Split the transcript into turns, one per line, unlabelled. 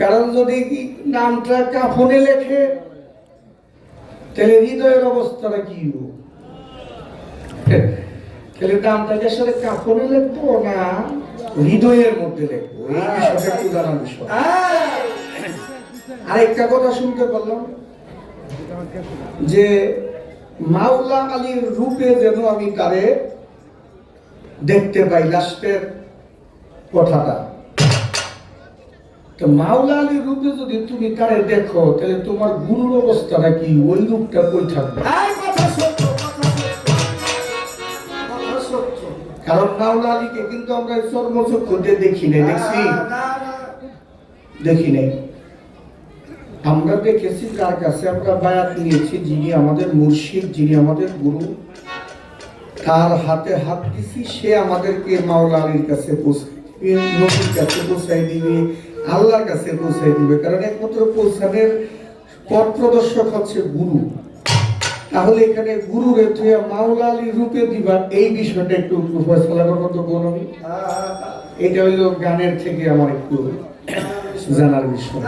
কারণ যদি নামটা কাফনে লেখে তাহলে হৃদয়ের অবস্থাটা কি হবে? তাহলে নামটাকে আসলে কাফনে লিখবো না হৃদয়ের মধ্যে লিখবো, এই বিষয়টা একটু জানার বিষয়। আরেকটা কথা শুনতে পারলাম যে মাওলা আলীর রূপে যেন আমি তারে দেখতে পাই, লাস্টের কথাটা। তো মাওলা আলীর রূপে যদি তুমি তারে দেখো তাহলে তোমার গুরুর অবস্থাটা কি, ওই রূপটা কই থাকবে? কারণ মাওলা আলীকে কিন্তু আমরা চর্মচক্ষু দিয়ে দেখি নাই, দেখছি? দেখি নাই। আমরা দেখেছি যার কাছে আমরা বায়াত নিয়েছি, যিনি আমাদের মুর্শিদ, যিনি আমাদের গুরু, তার হাতে হাত দিছি, সে আমাদেরকে মাওলা আলীর কাছে পৌঁছাই দিবে, নবীর কাছে পৌঁছাই দিবে, আল্লাহর কাছে পৌঁছাই দিবে। কারণ একমাত্র পৌঁছানোর পথ প্রদর্শক হচ্ছে গুরু। তাহলে এখানে গুরুরে তুই মাওলা আলীর রূপে দিবা, এই বিষয়টা একটু ফয়সালা করবো তো বোন। এটা হইল গানের থেকে আমার একটু জানার বিষয়।